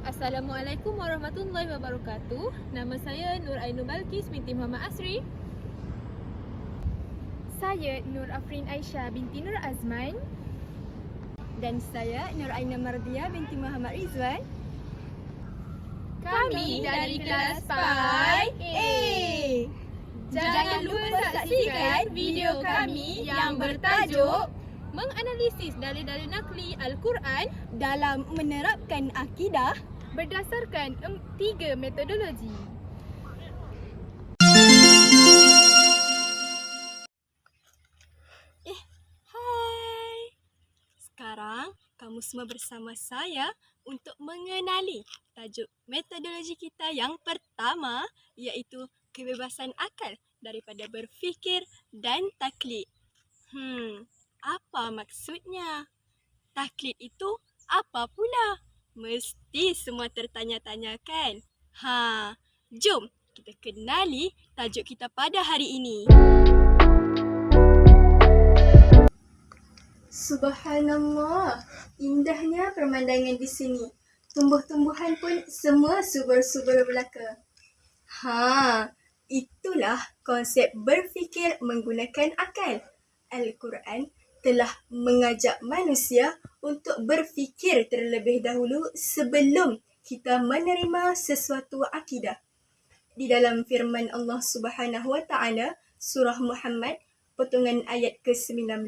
Assalamualaikum warahmatullahi wabarakatuh. Nama saya Nur Ainur Balkis binti Muhammad Asri. Saya Nur Afrin Aisyah binti Nur Azman. Dan saya Nur Aina Mardia binti Muhammad Rizwan. Kami dari kelas Pai A. Jangan lupa saksikan video kami yang bertajuk menganalisis dalil-dalil nakli Al-Quran Dalam menerapkan akidah berdasarkan 3 metodologi. Hai. Sekarang kamu semua bersama saya untuk mengenali tajuk metodologi kita yang pertama, iaitu kebebasan akal daripada berfikir dan taklid. Apa maksudnya? Taklid itu apa pula? Mesti semua tertanya-tanya kan? Jom kita kenali tajuk kita pada hari ini. Subhanallah, indahnya pemandangan di sini. Tumbuh-tumbuhan pun semua subur-subur belaka. Itulah konsep berfikir menggunakan akal. Al-Quran telah mengajak manusia untuk berfikir terlebih dahulu sebelum kita menerima sesuatu akidah. Di dalam firman Allah Subhanahu Wa Taala, surah Muhammad, potongan ayat ke-19,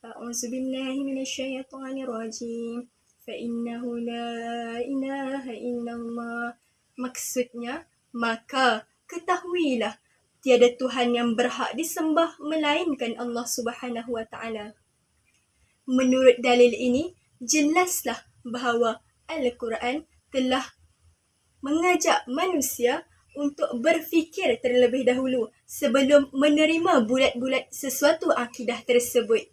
A'udzubillahi minasyaitonirrajim. Fa innahu la ilaha illallah. Maksudnya, maka ketahuilah tiada Tuhan yang berhak disembah melainkan Allah Subhanahu Wa Taala. Menurut dalil ini, jelaslah bahawa Al-Quran telah mengajak manusia untuk berfikir terlebih dahulu sebelum menerima bulat-bulat sesuatu akidah tersebut.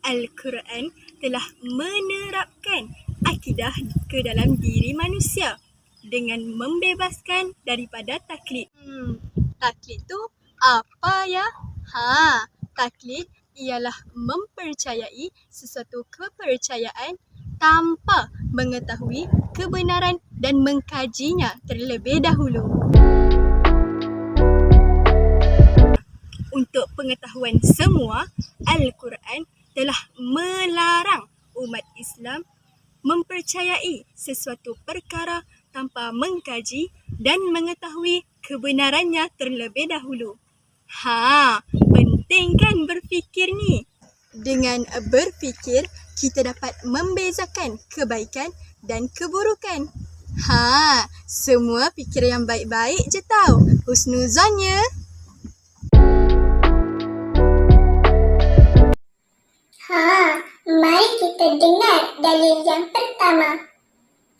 Al-Quran telah menerapkan akidah ke dalam diri manusia dengan membebaskan daripada taklid. Taklid tu apa ya? Taklid ialah mempercayai sesuatu kepercayaan tanpa mengetahui kebenaran dan mengkajinya terlebih dahulu. Untuk pengetahuan semua, Al-Quran telah melarang umat Islam mempercayai sesuatu perkara tanpa mengkaji dan mengetahui kebenarannya terlebih dahulu. Penting kan berfikir ni? Dengan berfikir, kita dapat membezakan kebaikan dan keburukan. Semua fikir yang baik-baik je tau. Husnuzon ya. Mari kita dengar dalil yang pertama.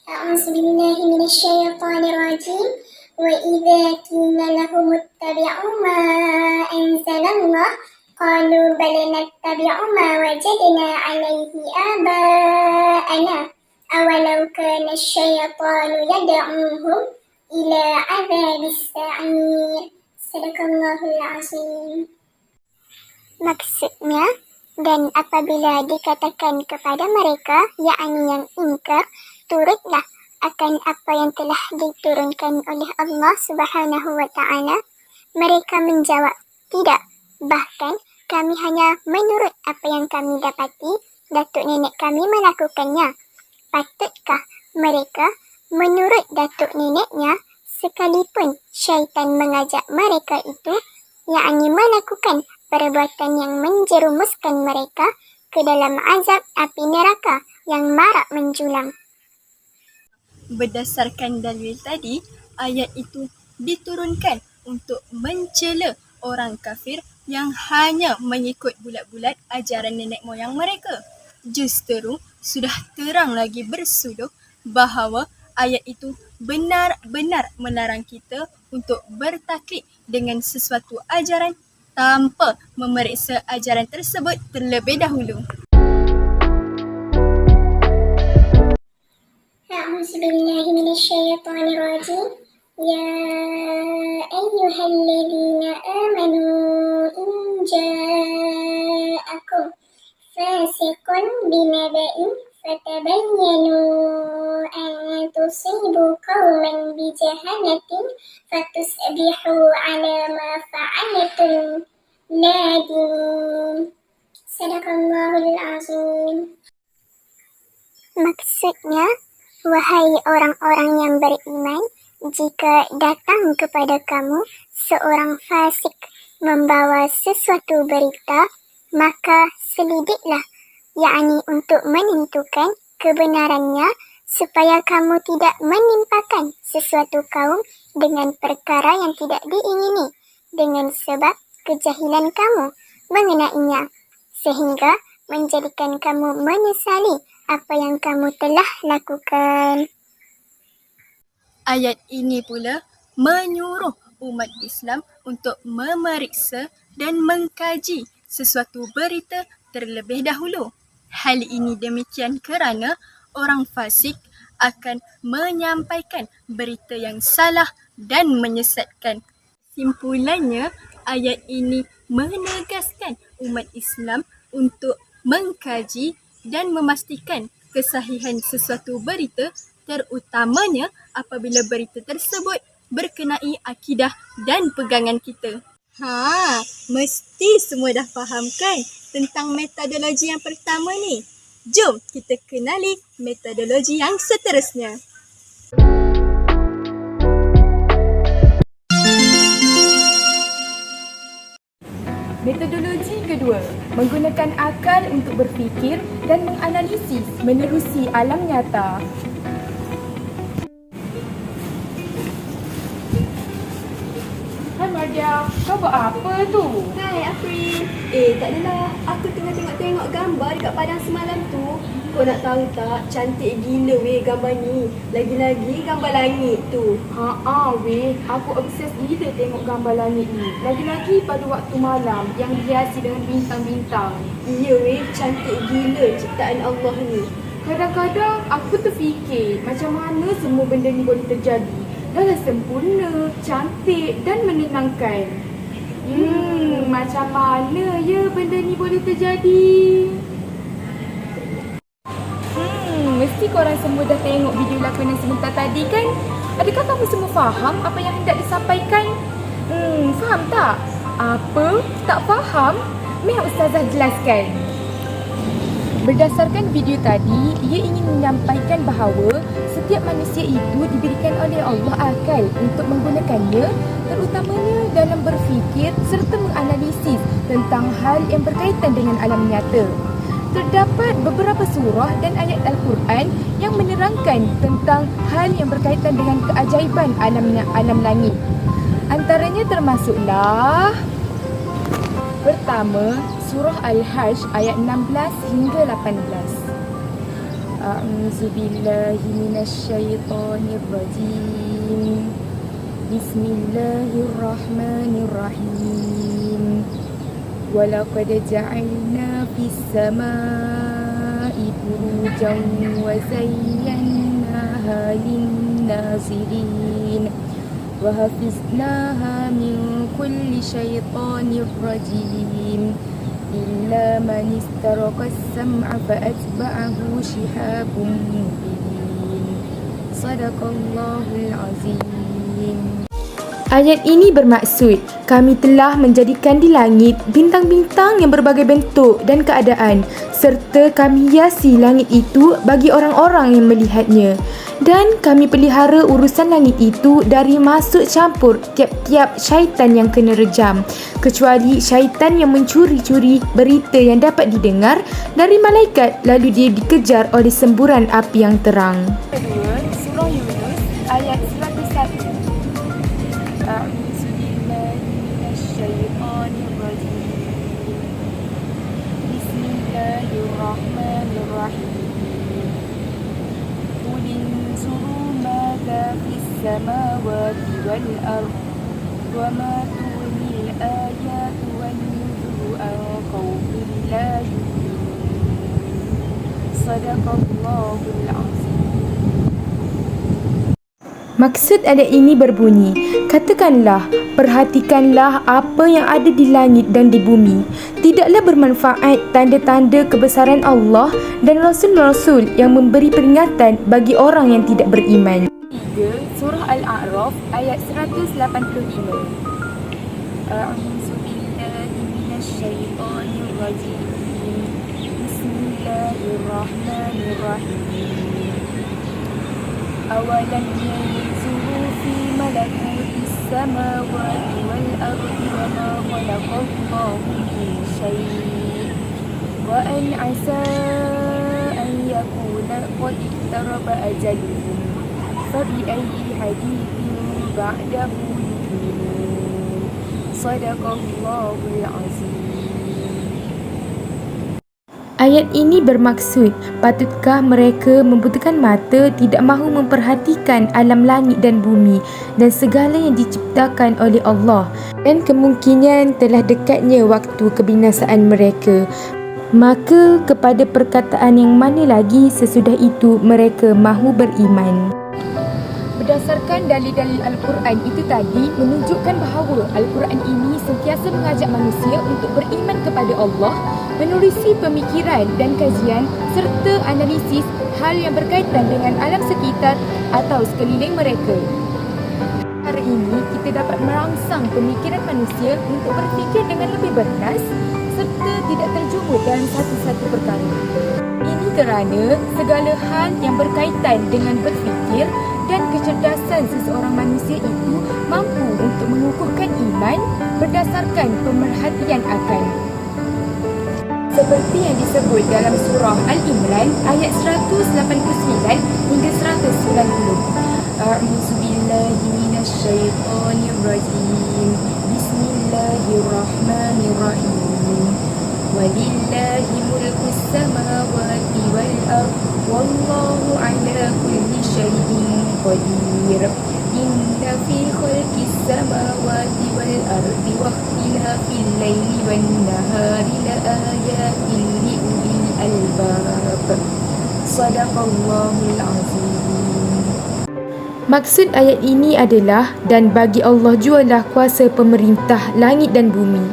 A'udzubillahi minasyaitonirrajim. Wa idza qila lahum ittabi'u ma anzalallah qalu bal nattabi'u ma wajadna 'alaihi aba'ana awalau kana asyaitanu yad'uhum ila 'adzabis sa'ir. Sadaqallahul azim. Maksudnya, dan apabila dikatakan kepada mereka, yakni yang ingkar, turutlah akan apa yang telah diturunkan oleh Allah Subhanahu Wa Taala, mereka menjawab, tidak, bahkan kami hanya menurut apa yang kami dapati datuk nenek kami melakukannya. Patutkah mereka menurut datuk neneknya sekalipun syaitan mengajak mereka itu, yakni melakukan perbuatan yang menjerumuskan mereka ke dalam azab api neraka yang marak menjulang. Berdasarkan dalil tadi, ayat itu diturunkan untuk mencela orang kafir yang hanya mengikut bulat-bulat ajaran nenek moyang mereka. Justru sudah terang lagi bersuduk bahawa ayat itu benar-benar melarang kita untuk bertaklid dengan sesuatu ajaran tanpa memeriksa ajaran tersebut terlebih dahulu. A'udzubillahi minasyaitonirrajim. Ya ayyuhalladzina amanu in ja'akum فاسق بنبأ فتبينوا أن تصيبوا قوما بجهالة فتصبحوا على ما فعلتم نادمين. صدق الله العظيم. Maksudnya, wahai orang-orang yang beriman, jika datang kepada kamu seorang fasik membawa sesuatu berita, maka selidiklah, yakni untuk menentukan kebenarannya supaya kamu tidak menimpakan sesuatu kaum dengan perkara yang tidak diingini dengan sebab kejahilan kamu mengenainya, sehingga menjadikan kamu menyesali apa yang kamu telah lakukan. Ayat ini pula menyuruh umat Islam untuk memeriksa dan mengkaji sesuatu berita terlebih dahulu. Hal ini demikian kerana orang fasik akan menyampaikan berita yang salah dan menyesatkan. Simpulannya, ayat ini menegaskan umat Islam untuk mengkaji dan memastikan kesahihan sesuatu berita, terutamanya apabila berita tersebut berkenai akidah dan pegangan kita. Mesti semua dah faham kan tentang metodologi yang pertama ni? Jom kita kenali metodologi yang seterusnya. Metodologi kedua, menggunakan akal untuk berfikir dan menganalisis menerusi alam nyata. Hai Mardia, kau buat apa tu? Hai Afrin. Tak adalah. Aku tengah tengok gambar dekat padang semalam tu. Kau nak tahu tak? Cantik gila weh gambar ni. Lagi-lagi gambar langit tu. Weh, aku obses gila tengok gambar langit ni. Lagi-lagi pada waktu malam yang dihiasi dengan bintang-bintang. Iya weh, cantik gila ciptaan Allah ni. Kadang-kadang aku terfikir macam mana semua benda ni boleh terjadi. Dah sempurna, cantik dan menenangkan. Macam mana ya benda ni boleh terjadi? Mesti korang semua dah tengok video lakonan sebentar tadi kan? Adakah kamu semua faham apa yang hendak disampaikan? Faham tak? Apa? Tak faham? Biar Ustazah jelaskan. Berdasarkan video tadi, ia ingin menyampaikan bahawa setiap manusia itu diberikan oleh Allah akal untuk menggunakannya, terutamanya dalam berfikir serta menganalisis tentang hal yang berkaitan dengan alam nyata. Terdapat beberapa surah dan ayat Al-Quran yang menerangkan tentang hal yang berkaitan dengan keajaiban alam langit. Antaranya termasuklah pertama, surah Al-Hajj ayat 16 hingga 18. A'udzubillahi minasyaitonirrajim. Bismillahirrahmanirrahim. Walaqad ja'alna fis samaa'i burujan wa zayyannaha lin-nazirin. وحفظناها من كل شيطان رجيم إلا من استرق السمع فأتبعه شهاب مبين صدق الله العظيم. Ayat ini bermaksud, kami telah menjadikan di langit bintang-bintang yang berbagai bentuk dan keadaan, serta kami hiasi langit itu bagi orang-orang yang melihatnya. Dan kami pelihara urusan langit itu dari masuk campur tiap-tiap syaitan yang kena rejam, kecuali syaitan yang mencuri-curi berita yang dapat didengar dari malaikat, lalu dia dikejar oleh semburan api yang terang. Kedua, surah Yunus ayat 101. Bismillahirrahmanirrahim. Qul inzuru madza fis samawati wal ardh wa ma tughni al-ayatu wan nuzuru an qaumin la yu'minun. Sadaqallahul azim. Maksud ayat ini berbunyi, katakanlah, perhatikanlah apa yang ada di langit dan di bumi. Tidaklah bermanfaat tanda-tanda kebesaran Allah dan Rasul-Rasul yang memberi peringatan bagi orang yang tidak beriman. 3. Surah Al-A'raf ayat 185. A'udzu billahi minasyaitonir rajim. Bismillahirrahmanirrahim. Awalam yanzuru fi malakutis samawati wal ardi wa ma khalaqallahu min syai' wa an 'asa an yakuna qad iqtaraba ajaluhum fa bi ayyi haditsin ba'dahu yu'minun. Shadaqallahul 'azim. Ayat ini bermaksud, patutkah mereka membutuhkan mata tidak mahu memperhatikan alam langit dan bumi dan segala yang diciptakan oleh Allah, dan kemungkinan telah dekatnya waktu kebinasaan mereka. Maka kepada perkataan yang mana lagi sesudah itu mereka mahu beriman. Berdasarkan dalil-dalil Al-Quran itu tadi menunjukkan bahawa Al-Quran ini sentiasa mengajak manusia untuk beriman kepada Allah, menerusi pemikiran dan kajian serta analisis hal yang berkaitan dengan alam sekitar atau sekeliling mereka. Hari ini kita dapat merangsang pemikiran manusia untuk berfikir dengan lebih bernas serta tidak terjumur dalam satu-satu perkara. Ini kerana segala hal yang berkaitan dengan berfikir dan kecerdasan seseorang manusia itu mampu untuk mengukuhkan iman berdasarkan pemerhatian akal. Seperti yang disebut dalam surah Al-Imran ayat 189 hingga 190. A'udzu billahi minasyaitonir rajim. Bismillahirrahmanirrahim. Walillahi mulkus samawati wal ardh wallahu ala kulli syai'in qadir. Inna fi khalqis samawati wal ardi wa ikhtilafil laili wan nahari la ayatin li ulil albab. Shadaqallahul azim. Maksud ayat ini adalah, dan bagi Allah jualah kuasa pemerintah langit dan bumi,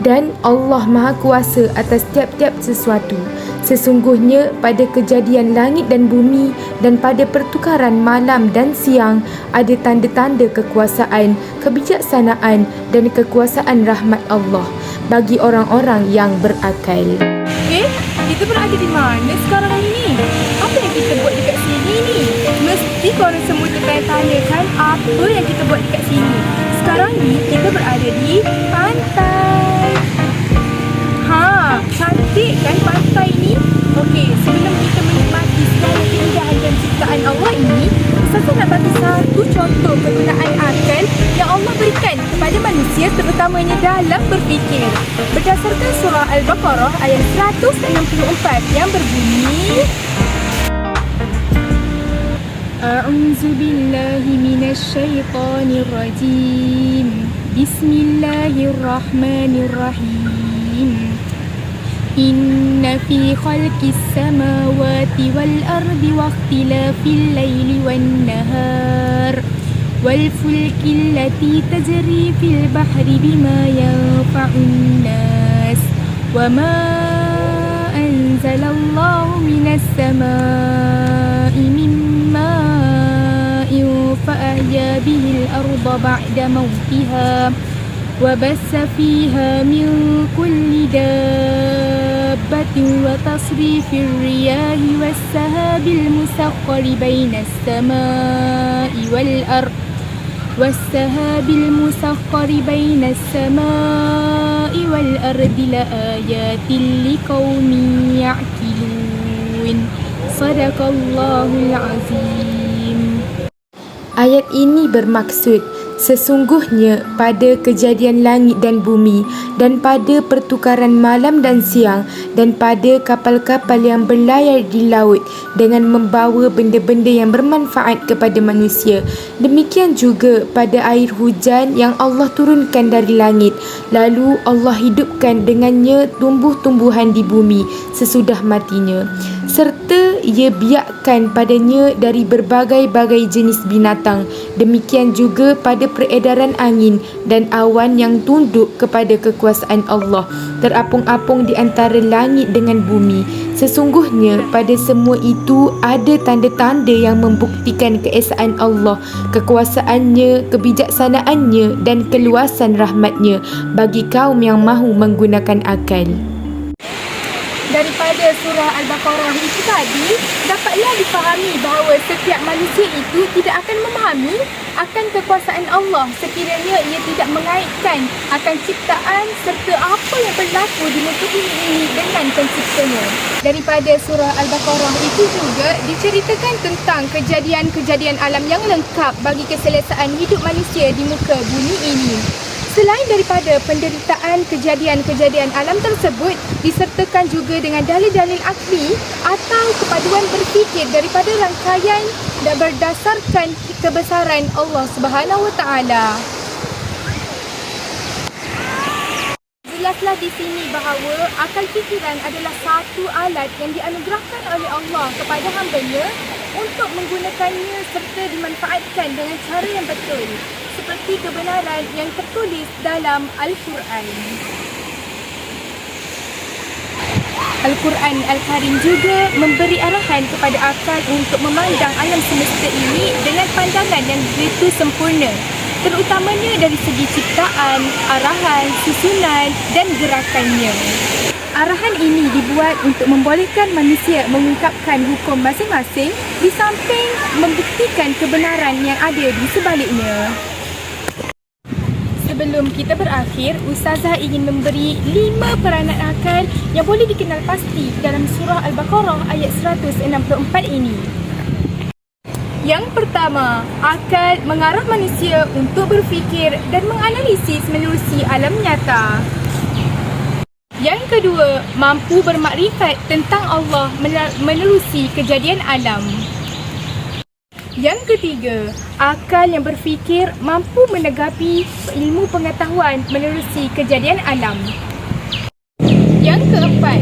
dan Allah Maha Kuasa atas tiap-tiap sesuatu. Sesungguhnya pada kejadian langit dan bumi dan pada pertukaran malam dan siang ada tanda-tanda kekuasaan, kebijaksanaan dan kekuasaan rahmat Allah bagi orang-orang yang berakal. Kita berada di mana sekarang ini? Apa yang kita buat dekat sini ni? Mesti korang semua tertanya-tanyakan apa yang kita buat dekat sini. Sekarang ni kita berada di pantai. Cantik kan pantai ni? Okey, sebelum kita menikmati segala keindahan dan ciptaan Allah ini, saya nak bagi satu contoh kegunaan akal yang Allah berikan kepada manusia terutamanya dalam berfikir. Berdasarkan surah Al-Baqarah ayat 164 yang berbunyi, A'udzu billahi minasyaitonir rajim. Bismillahirrahmanirrahim. Inna fi khalqis samawati wal ardi wa ikhtilafil laili wan nahar wal fulki allati tajri fil bahri bima yanfa'un nas wa ma anzalallahu minas samaa'i min ma'in fa ahya bihil arda ba'da mawtiha wa bassa fiha min kulli dabbatin wa tasrifir riyahi was sahabil musakhkhari bainas samaa'i wal ard was-sahabil musakhkhari bainas samaa'i wal ardi la ayatin liqaumin ya'qilun. Shadaqallahul azim. Ayat ini bermaksud, sesungguhnya pada kejadian langit dan bumi dan pada pertukaran malam dan siang dan pada kapal-kapal yang berlayar di laut dengan membawa benda-benda yang bermanfaat kepada manusia. Demikian juga pada air hujan yang Allah turunkan dari langit, lalu Allah hidupkan dengannya tumbuh-tumbuhan di bumi sesudah matinya. serta ia biakkan padanya dari berbagai-bagai jenis binatang. Demikian juga pada peredaran angin dan awan yang tunduk kepada kekuasaan Allah, terapung-apung di antara langit dengan bumi. Sesungguhnya pada semua itu ada tanda-tanda yang membuktikan keesaan Allah, kekuasaannya, kebijaksanaannya dan keluasan rahmatnya bagi kaum yang mahu menggunakan akal. Daripada surah Al-Baqarah itu tadi, dapatlah difahami bahawa setiap manusia itu tidak akan memahami akan kekuasaan Allah sekiranya ia tidak mengaitkan akan ciptaan serta apa yang berlaku di muka bumi ini dengan penciptanya. Daripada surah Al-Baqarah itu juga diceritakan tentang kejadian-kejadian alam yang lengkap bagi keselesaan hidup manusia di muka bumi ini. Selain daripada penderitaan kejadian-kejadian alam tersebut, disertakan juga dengan dalil-dalil akli atau kepaduan berfikir daripada rangkaian dan berdasarkan kebesaran Allah Subhanahu Wa Taala. Jelaslah di sini bahawa akal fikiran adalah satu alat yang dianugerahkan oleh Allah kepada hamba-Nya untuk menggunakannya serta dimanfaatkan dengan cara yang betul, seperti kebenaran yang tertulis dalam Al-Quran. Al-Quran Al-Karim juga memberi arahan kepada akal untuk memandang alam semesta ini dengan pandangan yang begitu sempurna, terutamanya dari segi ciptaan, arahan, susunan dan gerakannya. Arahan ini dibuat untuk membolehkan manusia mengungkapkan hukum masing-masing di samping membuktikan kebenaran yang ada di sebaliknya. Sebelum kita berakhir, Ustazah ingin memberi 5 peranan akal yang boleh dikenal pasti dalam surah Al-Baqarah ayat 164 ini. Yang pertama, akal mengarah manusia untuk berfikir dan menganalisis menerusi alam nyata. Yang kedua, mampu bermakrifat tentang Allah menerusi kejadian alam. Yang ketiga, akal yang berfikir mampu menegapi ilmu pengetahuan menerusi kejadian alam. Yang keempat,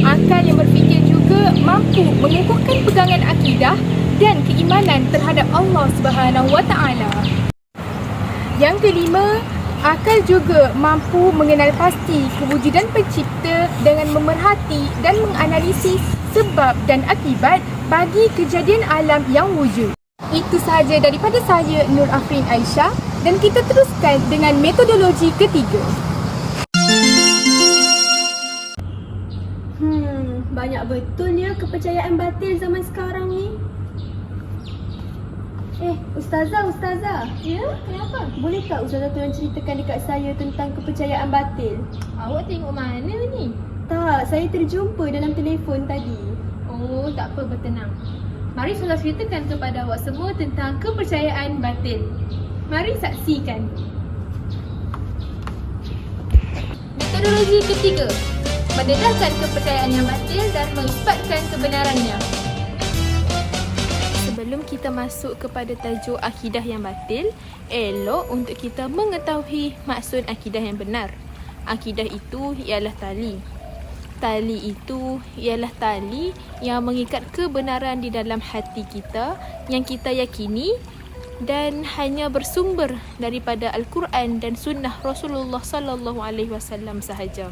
akal yang berfikir juga mampu mengukuhkan pegangan akidah dan keimanan terhadap Allah Subhanahu Wa Taala. Yang kelima, akal juga mampu mengenal pasti kewujudan pencipta dengan memerhati dan menganalisis sebab dan akibat bagi kejadian alam yang wujud. Itu sahaja daripada saya, Nur Afrin Aisyah, dan kita teruskan dengan metodologi ketiga. Banyak betulnya kepercayaan batil zaman sekarang ni. Ustazah. Ya, kenapa? Boleh tak Ustazah tolong ceritakan dekat saya tentang kepercayaan batil? Awak tengok mana ni? Tak, saya terjumpa dalam telefon tadi. Oh, tak apa, bertenang. Mari saya ceritakan kepada awak semua tentang kepercayaan batil. Mari saksikan. Metodologi ketiga, mendedahkan kepercayaan yang batil dan mengisbatkan kebenarannya. Sebelum kita masuk kepada tajuk akidah yang batil, elok untuk kita mengetahui maksud akidah yang benar. Akidah itu ialah tali. Tali itu ialah tali yang mengikat kebenaran di dalam hati kita yang kita yakini dan hanya bersumber daripada Al-Quran dan sunnah Rasulullah sallallahu alaihi wasallam sahaja.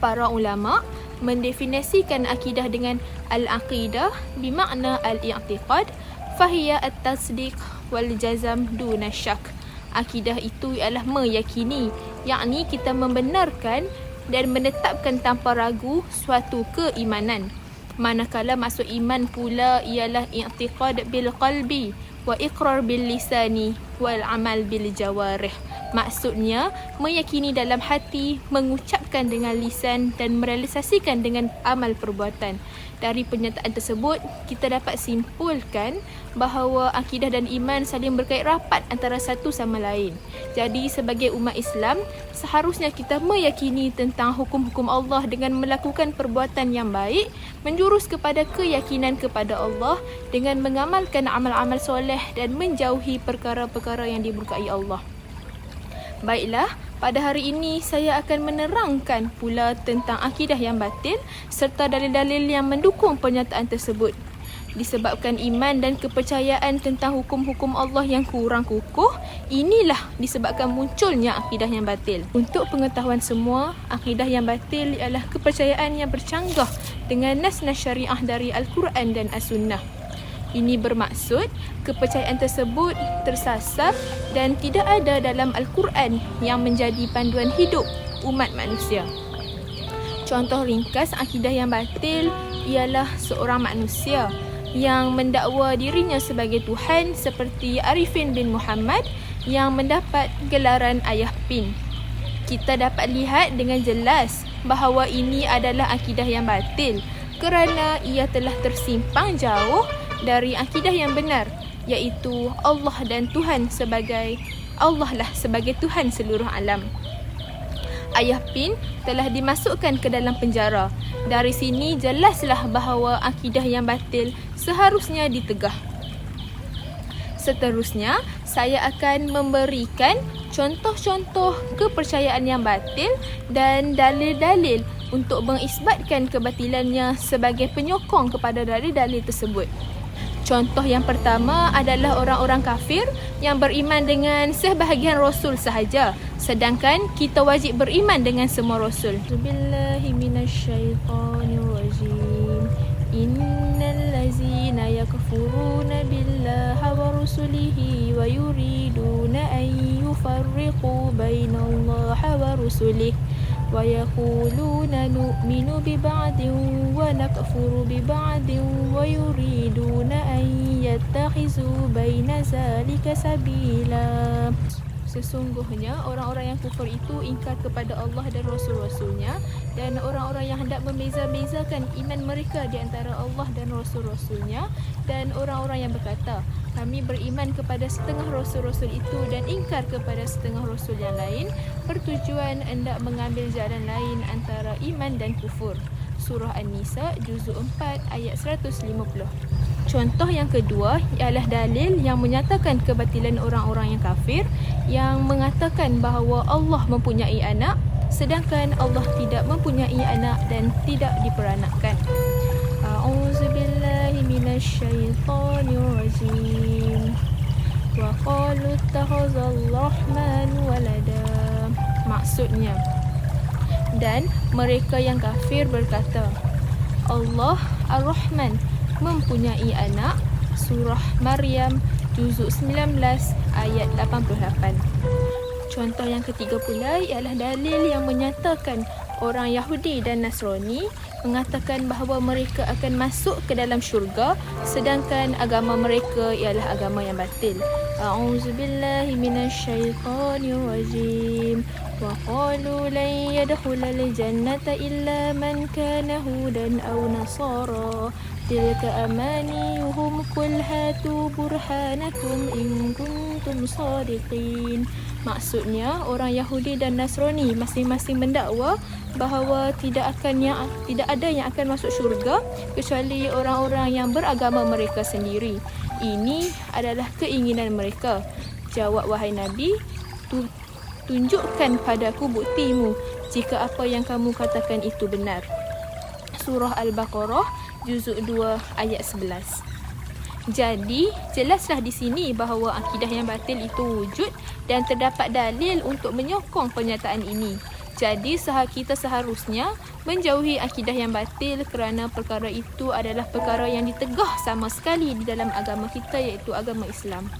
Para ulama mendefinisikan akidah dengan al-aqidah bermakna al-i'tiqad fahiya at-tasdiq wal jazam duna syak. Akidah itu ialah meyakini, yakni kita membenarkan dan menetapkan tanpa ragu suatu keimanan. Manakala maksud iman pula ialah i'tiqad bil qalbi wa iqrar bil lisani wal amal bil jawarih. Maksudnya meyakini dalam hati, mengucapkan dengan lisan dan merealisasikan dengan amal perbuatan. Dari pernyataan tersebut, kita dapat simpulkan bahawa akidah dan iman saling berkait rapat antara satu sama lain. Jadi sebagai umat Islam, seharusnya kita meyakini tentang hukum-hukum Allah dengan melakukan perbuatan yang baik, menjurus kepada keyakinan kepada Allah dengan mengamalkan amal-amal soleh dan menjauhi perkara-perkara yang dimurkai Allah. Baiklah, pada hari ini saya akan menerangkan pula tentang akidah yang batil serta dalil-dalil yang mendukung pernyataan tersebut. Disebabkan iman dan kepercayaan tentang hukum-hukum Allah yang kurang kukuh, inilah disebabkan munculnya akidah yang batil. Untuk pengetahuan semua, akidah yang batil ialah kepercayaan yang bercanggah dengan nas-nas syariah dari Al-Quran dan As-Sunnah. Ini bermaksud kepercayaan tersebut tersasar dan tidak ada dalam Al-Quran yang menjadi panduan hidup umat manusia. Contoh ringkas akidah yang batil ialah seorang manusia yang mendakwa dirinya sebagai Tuhan seperti Arifin bin Muhammad yang mendapat gelaran Ayah Pin. Kita dapat lihat dengan jelas bahawa ini adalah akidah yang batil kerana ia telah tersimpang jauh dari akidah yang benar, iaitu Allah dan Tuhan sebagai Tuhan seluruh alam. Ayah Pin telah dimasukkan ke dalam penjara. Dari sini jelaslah bahawa akidah yang batil seharusnya ditegah. Seterusnya, saya akan memberikan contoh-contoh kepercayaan yang batil dan dalil-dalil untuk mengisbatkan kebatilannya sebagai penyokong kepada dalil-dalil tersebut. Contoh yang pertama adalah orang-orang kafir yang beriman dengan sebahagian Rasul sahaja, sedangkan kita wajib beriman dengan semua Rasul. Billahi minasyaitanirrajim. Innal ladzina yakfuruna billahi wa rusulihi wa yuriduna an yufarriqu bainallahi wa rusulihi wa yaquluna nu'minu bi ba'din wa nakfuru bi ba'din wa yuriduna an yattakhizu baina zalika sabila. Sesungguhnya orang-orang yang kufur itu ingkar kepada Allah dan Rasul-Rasulnya, dan orang-orang yang hendak membeza-bezakan iman mereka di antara Allah dan Rasul-Rasulnya, dan orang-orang yang berkata, kami beriman kepada setengah Rasul-Rasul itu dan ingkar kepada setengah Rasul yang lain, bertujuan hendak mengambil jalan lain antara iman dan kufur. Surah An-Nisa, juzuk 4, ayat 150. Contoh yang kedua ialah dalil yang menyatakan kebatilan orang-orang yang kafir yang mengatakan bahawa Allah mempunyai anak sedangkan Allah tidak mempunyai anak dan tidak diperanakkan. A'udzubillahi minasyaitonirrajim. Wa qalu ittakhazal rahmanu walada. Maksudnya, dan mereka yang kafir berkata, Allah Ar-Rahman mempunyai anak. Surah Maryam, juzuk 19, ayat 88. Contoh yang ketiga pula ialah dalil yang menyatakan orang Yahudi dan Nasrani mengatakan bahawa mereka akan masuk ke dalam syurga sedangkan agama mereka ialah agama yang batil. A'udzubillahi minasyaitonirrajim. Wa qalu lan yadkhulal jannata illa man kana hudan aw nasara. Tilka amaniyuhum qul hatu burhanakum in kuntum shadiqin. Maksudnya, orang Yahudi dan Nasrani masing-masing mendakwa bahawa tidak ada yang akan masuk syurga kecuali orang-orang yang beragama mereka sendiri. Ini adalah keinginan mereka. Jawab wahai Nabi, tunjukkan padaku buktimu jika apa yang kamu katakan itu benar. Surah Al-Baqarah, juzuk 2, ayat 11. Jadi, jelaslah di sini bahawa akidah yang batil itu wujud dan terdapat dalil untuk menyokong pernyataan ini. Jadi, kita seharusnya menjauhi akidah yang batil kerana perkara itu adalah perkara yang ditegah sama sekali di dalam agama kita, iaitu agama Islam.